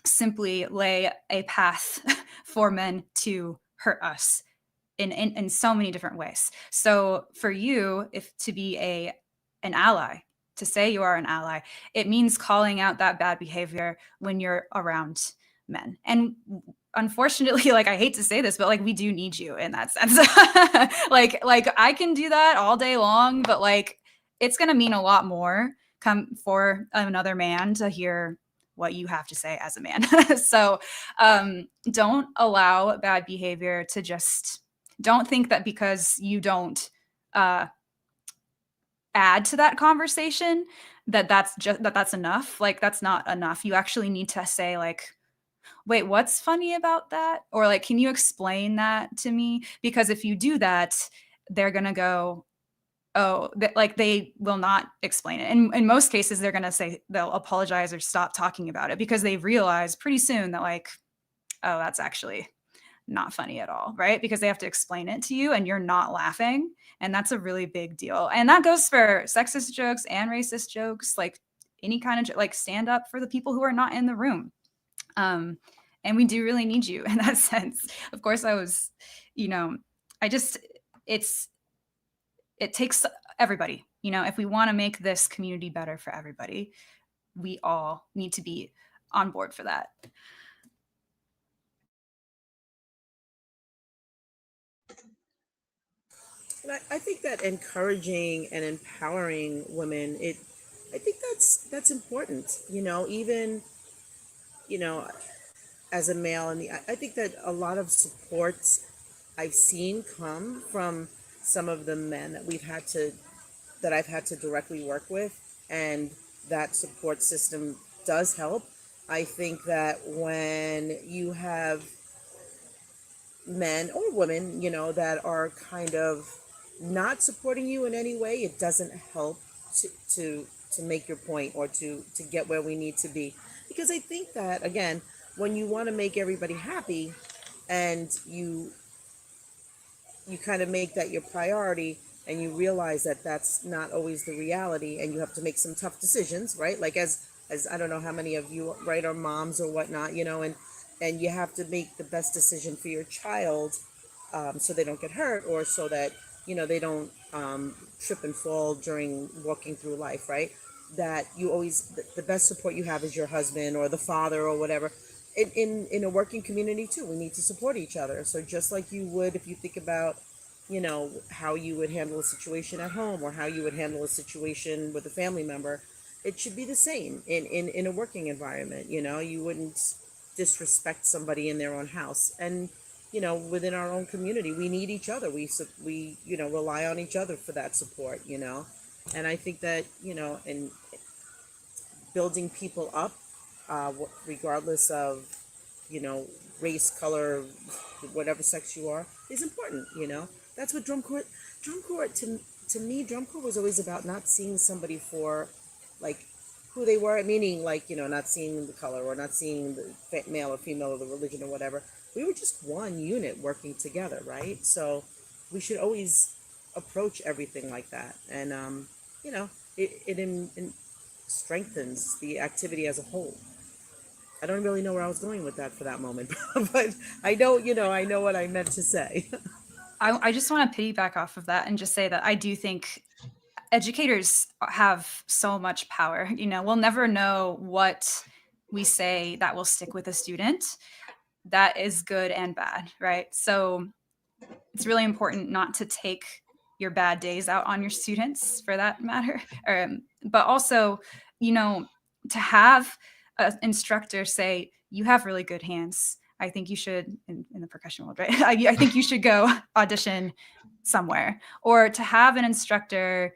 simply lay a path for men to hurt us in so many different ways. So for you, if to be an ally, to say you are an ally, it means calling out that bad behavior when you're around men. And unfortunately, like, I hate to say this, but like, we do need you in that sense. like I can do that all day long, but like, it's going to mean a lot more come for another man to hear what you have to say as a man. So don't allow bad behavior to just, don't think that because you don't add to that conversation, that's enough. Like, that's not enough. You actually need to say, like, wait, what's funny about that? Or like, can you explain that to me? Because if you do that, they're going to go, oh, like, they will not explain it. And in most cases, they're going to say, they'll apologize or stop talking about it, because they realize pretty soon that, like, oh, that's actually not funny at all, right? Because they have to explain it to you and you're not laughing. And that's a really big deal. And that goes for sexist jokes and racist jokes, like any kind of, like, stand up for the people who are not in the room. And we do really need you in that sense. Of course, you know, it takes everybody, you know, if we want to make this community better for everybody, we all need to be on board for that. And I think that encouraging and empowering women, I think that's important. You know, even, you know, as a male, and I think that a lot of support I've seen come from some of the men that I've had to directly work with, and that support system does help. I think that when you have men or women, you know, that are kind of not supporting you in any way, it doesn't help to make your point or to get where we need to be. Because I think that, again, when you want to make everybody happy and you kind of make that your priority, and you realize that that's not always the reality, and you have to make some tough decisions, right? Like as I don't know how many of you, right, are moms or whatnot, you know, and you have to make the best decision for your child, so they don't get hurt, or so that, you know, they don't trip and fall during walking through life, right? That you always, the best support you have is your husband or the father or whatever. In a working community too, we need to support each other. So just like you would, if you think about, you know, how you would handle a situation at home or how you would handle a situation with a family member, it should be the same in a working environment. You know, you wouldn't disrespect somebody in their own house. And, you know, within our own community, we need each other. We you know, rely on each other for that support, you know. And I think that, you know, in building people up, regardless of, you know, race, color, whatever sex you are, is important, you know. That's what drum corps to me, drum corps was always about not seeing somebody for, like, who they were, meaning, like, you know, not seeing the color or not seeing the male or female or the religion or whatever. We were just one unit working together, right? So we should always approach everything like that. And, you know, it strengthens the activity as a whole. I don't really know where I was going with that for that moment, but I know, you know, I know what I meant to say. I just want to piggyback off of that and just say that I do think educators have so much power. You know, we'll never know what we say that will stick with a student. That is good and bad, right? So it's really important not to take your bad days out on your students, for that matter. But also, you know, to have an instructor say, you have really good hands. I think you should, in the percussion world, right? I think you should go audition somewhere. Or to have an instructor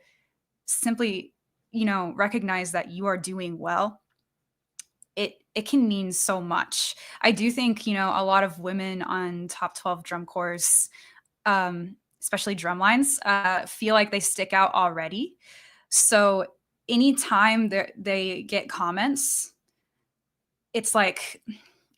simply, you know, recognize that you are doing well. It can mean so much. I do think, you know, a lot of women on top 12 drum corps, especially drum lines, feel like they stick out already. So anytime they get comments, it's like,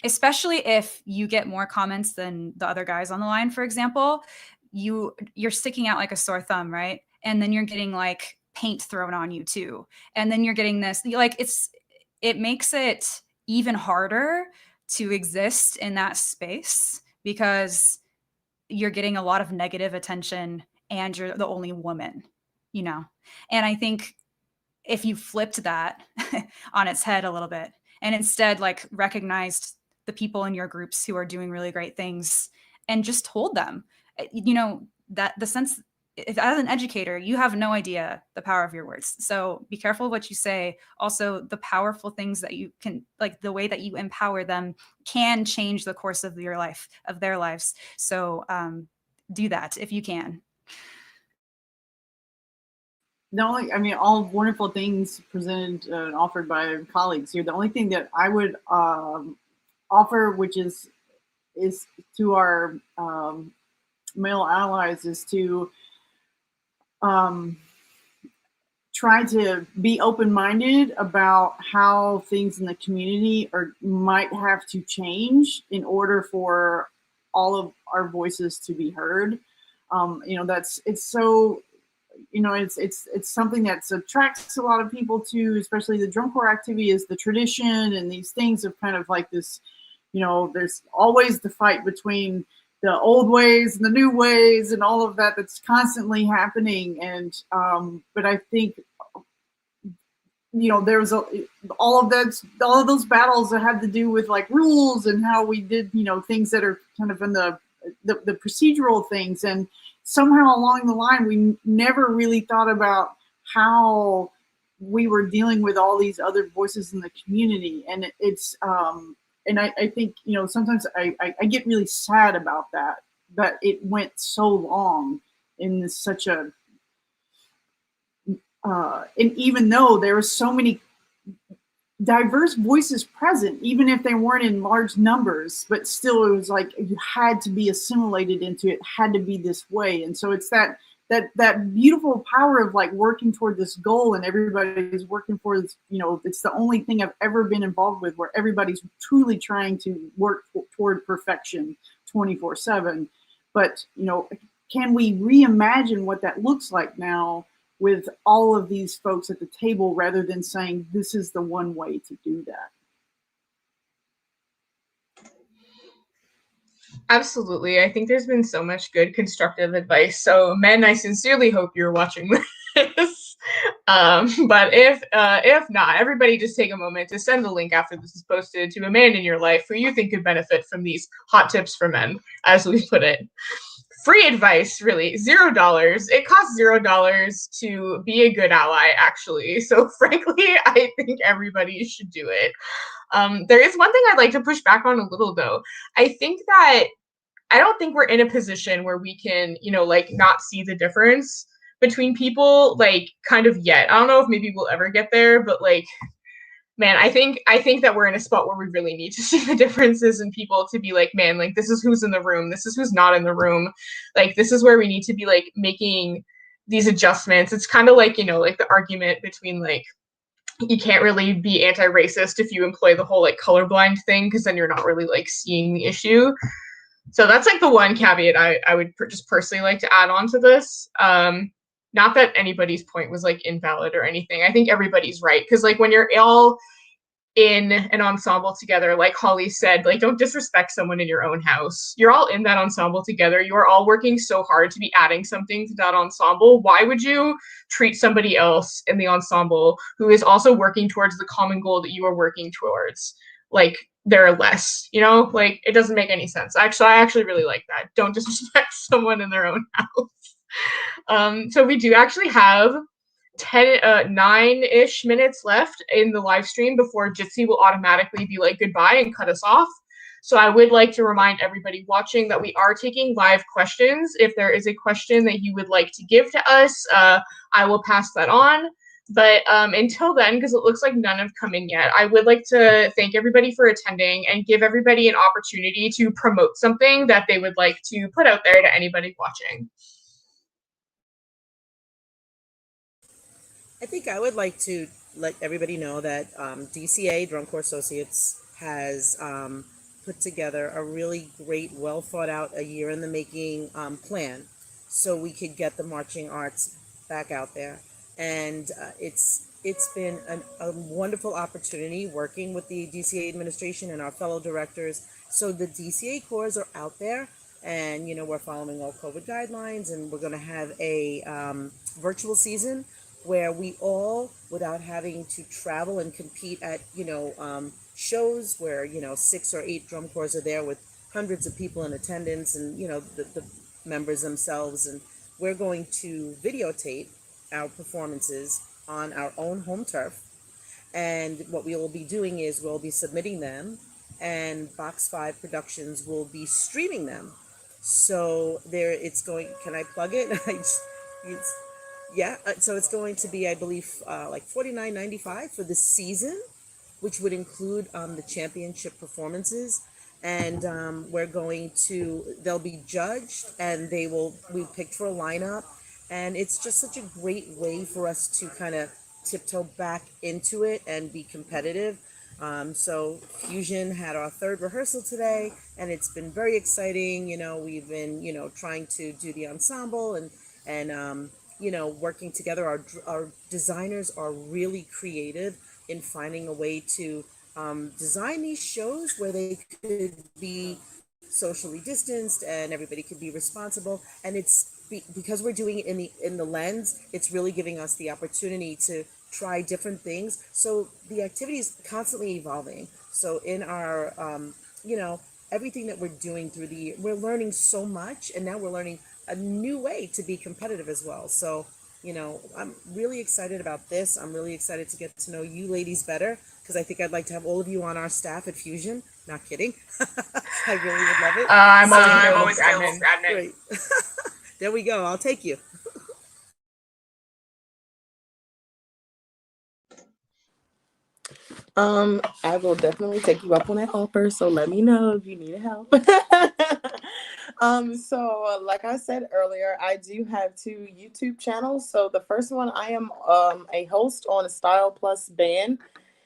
especially if you get more comments than the other guys on the line, for example, you're sticking out like a sore thumb, right? And then you're getting like paint thrown on you too. And then you're getting this, like, it makes it even harder to exist in that space because you're getting a lot of negative attention and you're the only woman, you know? And I think if you flipped that on its head a little bit and instead like recognized the people in your groups who are doing really great things and just told them, you know, that the sense, if as an educator, you have no idea the power of your words. So be careful what you say. Also, the powerful things that you can, like the way that you empower them can change the course of your life, of their lives. So do that if you can. I mean, all wonderful things presented and offered by colleagues here. The only thing that I would offer, which is to our male allies, is to try to be open-minded about how things in the community might have to change in order for all of our voices to be heard. You know, it's so, you know, it's something that attracts a lot of people to, especially the drum corps activity, is the tradition and these things of kind of like this, you know, there's always the fight between the old ways and the new ways and all of that that's constantly happening. And but I think, you know, there's all of those battles that had to do with like rules and how we did, you know, things that are kind of in the procedural things. And somehow along the line, we never really thought about how we were dealing with all these other voices in the community. And it's and I think, you know, sometimes I get really sad about that it went so long in such a, and even though there were so many diverse voices present, even if they weren't in large numbers, but still it was like you had to be assimilated into it, had to be this way. And so it's that that beautiful power of like working toward this goal, and everybody's working for this, you know, it's the only thing I've ever been involved with where everybody's truly trying to work toward perfection 24/7. But, you know, can we reimagine what that looks like now with all of these folks at the table, rather than saying this is the one way to do that? Absolutely. I think there's been so much good constructive advice. So men, I sincerely hope you're watching this. But if not, everybody just take a moment to send the link after this is posted to a man in your life who you think could benefit from these hot tips for men, as we put it. Free advice, really, $0. It costs $0 to be a good ally, actually. So frankly, I think everybody should do it. There is one thing I'd like to push back on a little, though. I don't think we're in a position where we can, you know, like not see the difference between people, like kind of yet. I don't know if maybe we'll ever get there, but like, man, I think that we're in a spot where we really need to see the differences in people to be like, man, like this is who's in the room, this is who's not in the room. Like this is where we need to be like making these adjustments. It's kind of like, you know, like the argument between like, you can't really be anti-racist if you employ the whole like colorblind thing, because then you're not really like seeing the issue. So that's like the one caveat I would just personally like to add on to this. Not that anybody's point was like invalid or anything. I think everybody's right, because like when you're all in an ensemble together, like Holly said, like don't disrespect someone in your own house. You're all in that ensemble together. You're all working so hard to be adding something to that ensemble. Why would you treat somebody else in the ensemble who is also working towards the common goal that you are working towards like they're less, you know? Like it doesn't make any sense. I actually really like that. Don't disrespect someone in their own house. So we do actually have 9-ish minutes left in the live stream before Jitsi will automatically be like goodbye and cut us off. So I would like to remind everybody watching that we are taking live questions. If there is a question that you would like to give to us, I will pass that on. But until then, because it looks like none have come in yet, I would like to thank everybody for attending and give everybody an opportunity to promote something that they would like to put out there to anybody watching. I think I would like to let everybody know that DCA, Drum Corps Associates, has put together a really great, well thought out, a year in the making plan so we could get the marching arts back out there. And it's been a wonderful opportunity working with the DCA administration and our fellow directors. So the DCA corps are out there, and you know we're following all COVID guidelines, and we're going to have a virtual season where we all, without having to travel and compete at, shows where, 6 or 8 drum corps are there with hundreds of people in attendance and, the members themselves. And we're going to videotape our performances on our own home turf. And what we will be doing is we'll be submitting them, and Box 5 Productions will be streaming them. So can I plug it? So it's going to be, I believe, like $49.95 for the season, which would include the championship performances. And they'll be judged, and we picked for a lineup. And it's just such a great way for us to kind of tiptoe back into it and be competitive. So Fusion had our 3rd rehearsal today, and it's been very exciting. We've been, trying to do the ensemble and working together. Our designers are really creative in finding a way to design these shows where they could be socially distanced and everybody could be responsible. And it's because we're doing it in the lens, it's really giving us the opportunity to try different things. So the activity is constantly evolving. So in our, everything that we're doing through the year, we're learning so much, and now we're learning a new way to be competitive as well. So, I'm really excited about this. I'm really excited to get to know you ladies better, because I think I'd like to have all of you on our staff at Fusion. Not kidding. I really would love it. I'm always available for admin. Great. There we go. I'll take you. I will definitely take you up on that offer, so let me know if you need help. So like I said earlier, I do have 2 YouTube channels. So the first one, I am a host on Style Plus Band.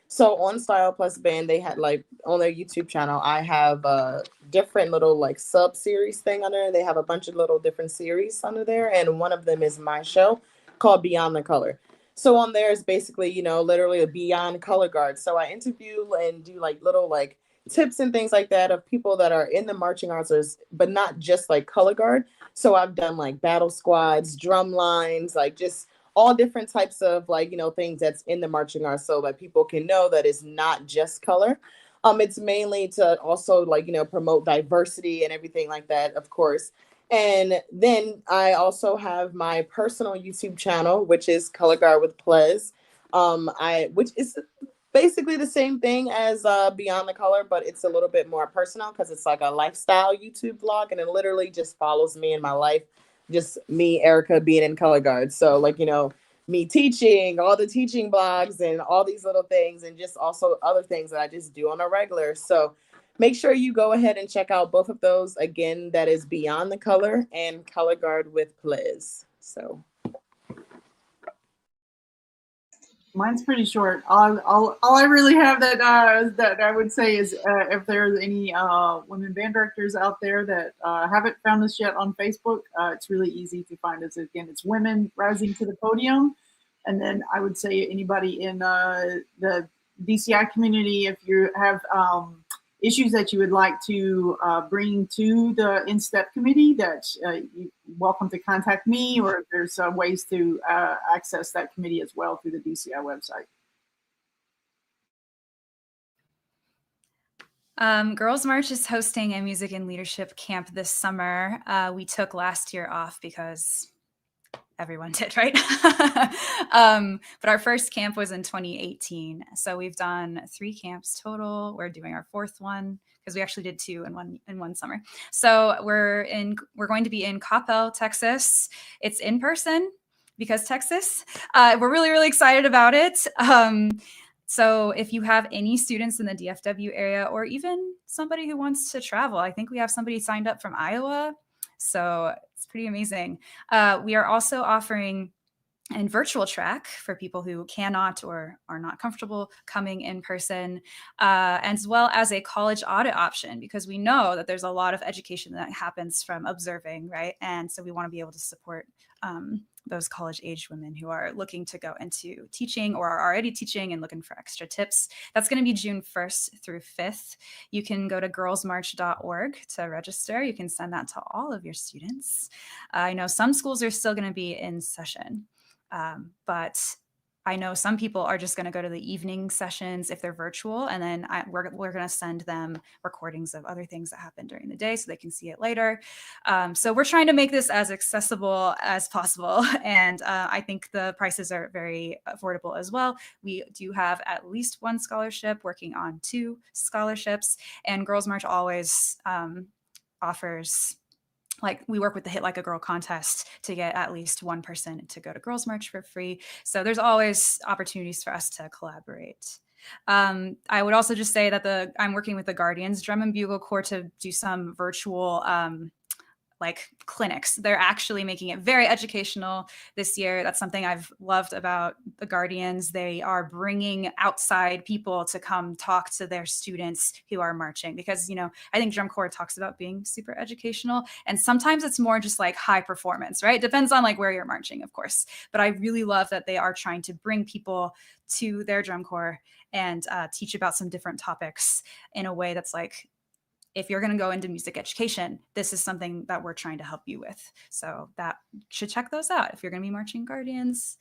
So on Style Plus Band, they had like on their YouTube channel, I have a different little like sub series thing under there. They have a bunch of little different series under there, and one of them is my show called Beyond the Color. So on there is basically, literally a beyond color guard. So I interview and do like little like tips and things like that of people that are in the marching arts, but not just like color guard. So I've done like battle squads, drum lines, like just all different types of like, things that's in the marching arts so that people can know that it's not just color. It's mainly to also like, promote diversity and everything like that, of course. And then I also have my personal YouTube channel, which is Color Guard with Plez. Which is basically the same thing as Beyond the Color, but it's a little bit more personal because it's like a lifestyle YouTube vlog, and it literally just follows me in my life, just me, Erika, being in color guard. So like, me teaching, all the teaching blogs and all these little things, and just also other things that I just do on a regular. So make sure you go ahead and check out both of those. Again, that is Beyond the Color and Color Guard with Plez. So mine's pretty short. All I really have that I would say is if there's any women band directors out there that haven't found us yet on Facebook, it's really easy to find us. Again, it's Women Rising to the Podium. And then I would say anybody in the DCI community, if you have issues that you would like to bring to the InStep committee, that you're welcome to contact me, or if there's ways to access that committee as well through the DCI website. Girls March is hosting a music and leadership camp this summer. We took last year off because everyone did, right? But our first camp was in 2018. So we've done 3 camps total. We're doing our 4th one because we actually did 2 in one summer. So we're going to be in Coppell, Texas. It's in person because Texas. We're really, really excited about it. So if you have any students in the DFW area, or even somebody who wants to travel, I think we have somebody signed up from Iowa. So it's pretty amazing. We are also offering a virtual track for people who cannot or are not comfortable coming in person, as well as a college audit option, because we know that there's a lot of education that happens from observing, right? And so we want to be able to support those college-age women who are looking to go into teaching or are already teaching and looking for extra tips. That's going to be June 1st through 5th. You can go to girlsmarch.org to register. You can send that to all of your students. I know some schools are still going to be in session, but I know some people are just going to go to the evening sessions if they're virtual, and then we're going to send them recordings of other things that happen during the day so they can see it later. So we're trying to make this as accessible as possible, and I think the prices are very affordable as well. We do have at least 1 scholarship, working on 2 scholarships, and Girls March always offers, like, we work with the Hit Like a Girl contest to get at least 1 person to go to Girls March for free. So there's always opportunities for us to collaborate. I would also just say that I'm working with the Guardians Drum and Bugle Corps to do some virtual like clinics. They're actually making it very educational this year. That's something I've loved about the Guardians. They are bringing outside people to come talk to their students who are marching, because, I think Drum Corps talks about being super educational, and sometimes it's more just like high performance, right? Depends on like where you're marching, of course. But I really love that they are trying to bring people to their Drum Corps and teach about some different topics in a way that's like, if you're going to go into music education, this is something that we're trying to help you with. So that should check those out if you're going to be marching Guardians.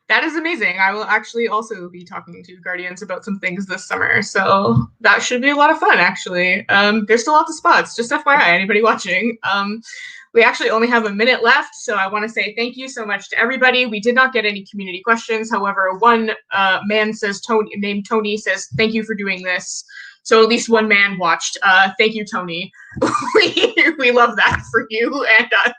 That is amazing. I will actually also be talking to Guardians about some things this summer. So that should be a lot of fun, actually. There's still lots of spots, just FYI, anybody watching. We actually only have a minute left, so I want to say thank you so much to everybody. We did not get any community questions. However, one man named Tony says, "Thank you for doing this." So at least one man watched. Thank you, Tony. we love that for you and us.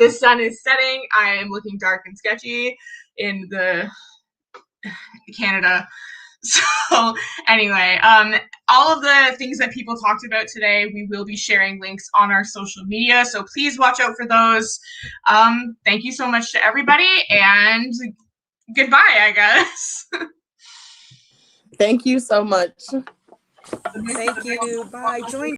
The sun is setting. I am looking dark and sketchy in the Canada. So anyway, all of the things that people talked about today, we will be sharing links on our social media. So please watch out for those. Thank you so much to everybody, and goodbye, I guess. Thank you so much. Thank you. Bye. Join